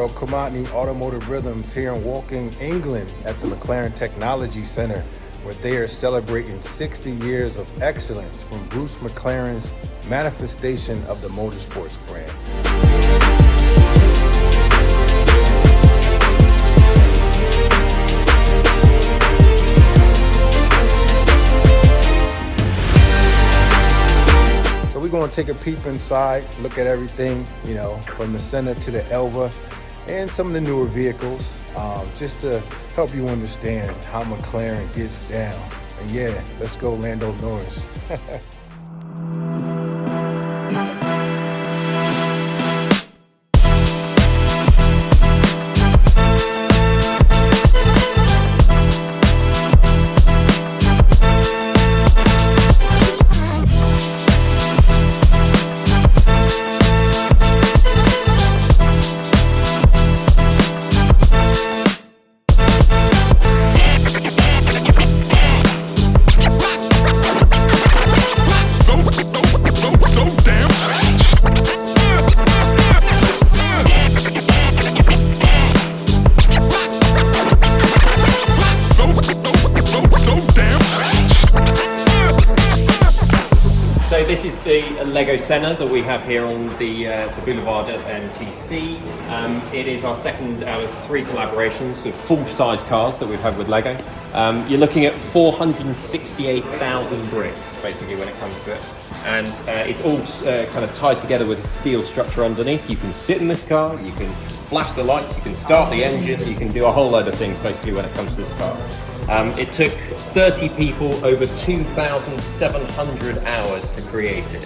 Well, come out and eat Automotive Rhythms here in Woking, England at the McLaren Technology Centre, where they are celebrating 60 years of excellence from Bruce McLaren's manifestation of the motorsports brand. So we're going to take a peep inside, look at everything, from the Senna to the Elva and some of the newer vehicles, just to help you understand how McLaren gets down. And yeah, let's go Lando Norris. So this is the Lego Senna that we have here on the boulevard at MTC. It is our second out of 3 collaborations of full-size cars that we've had with Lego. You're looking at 468,000 bricks, basically, when it comes to it. And it's all kind of tied together with a steel structure underneath. You can sit in this car, you can flash the lights, you can start the engine, you can do a whole load of things, basically, when it comes to this car. It took 30 people over 2,700 hours to create it.